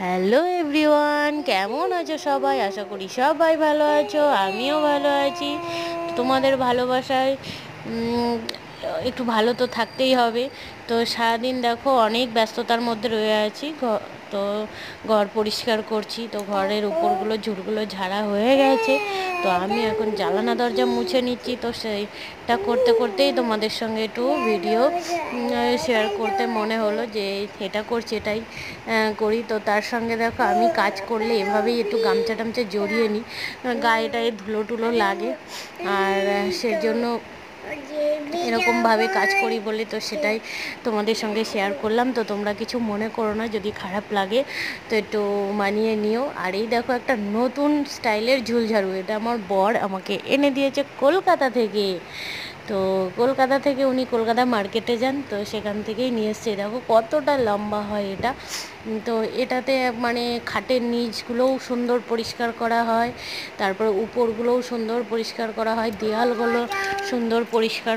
Hello everyone, কেমন আছো সবাই? আশা করি সবাই ভালো আছো, আমিও ভালো আছি। তোমাদের ভালোবাসায় একটু ভালো তো থাকতেই হবে। তো সারাদিন দেখো অনেক ব্যস্ততার মধ্যে রয়ে আছি। তো ঘর পরিষ্কার করছি, তো ঘরের উপরগুলো ঝুড়গুলো ঝাড়া হয়ে গেছে। তো আমি এখন জানালা দরজা মুছে নিচ্ছি। তো সেইটা করতে করতেই তোমাদের সঙ্গে একটু ভিডিও শেয়ার করতে মনে হলো যে এটা করছি, এটাই করি। তো তার সঙ্গে দেখো আমি কাজ করলে এভাবেই একটু গামছা টামছা জড়িয়ে নিই, গায়ে টায়ে ধুলো টুলো লাগে। আর সেজন্য এরকমভাবে কাজ করি বলে তো সেটাই তোমাদের সঙ্গে শেয়ার করলাম। তো তোমরা কিছু মনে করো না, যদি খারাপ লাগে তো একটু মানিয়ে নিও। আর এই দেখো একটা নতুন স্টাইলের ঝুলঝাড়ু, এটা আমার বর আমাকে এনে দিয়েছে কলকাতা থেকে। তো কলকাতা থেকে উনি কলকাতা মার্কেটে যান, তো সেখান থেকেই নিয়ে এসছে। দেখো কতটা লম্বা হয় এটা। তো এটাতে মানে খাটের নিচগুলোও সুন্দর পরিষ্কার করা হয়, তারপর উপরগুলোও সুন্দর পরিষ্কার করা হয়, দেয়ালগুলো সুন্দর পরিষ্কার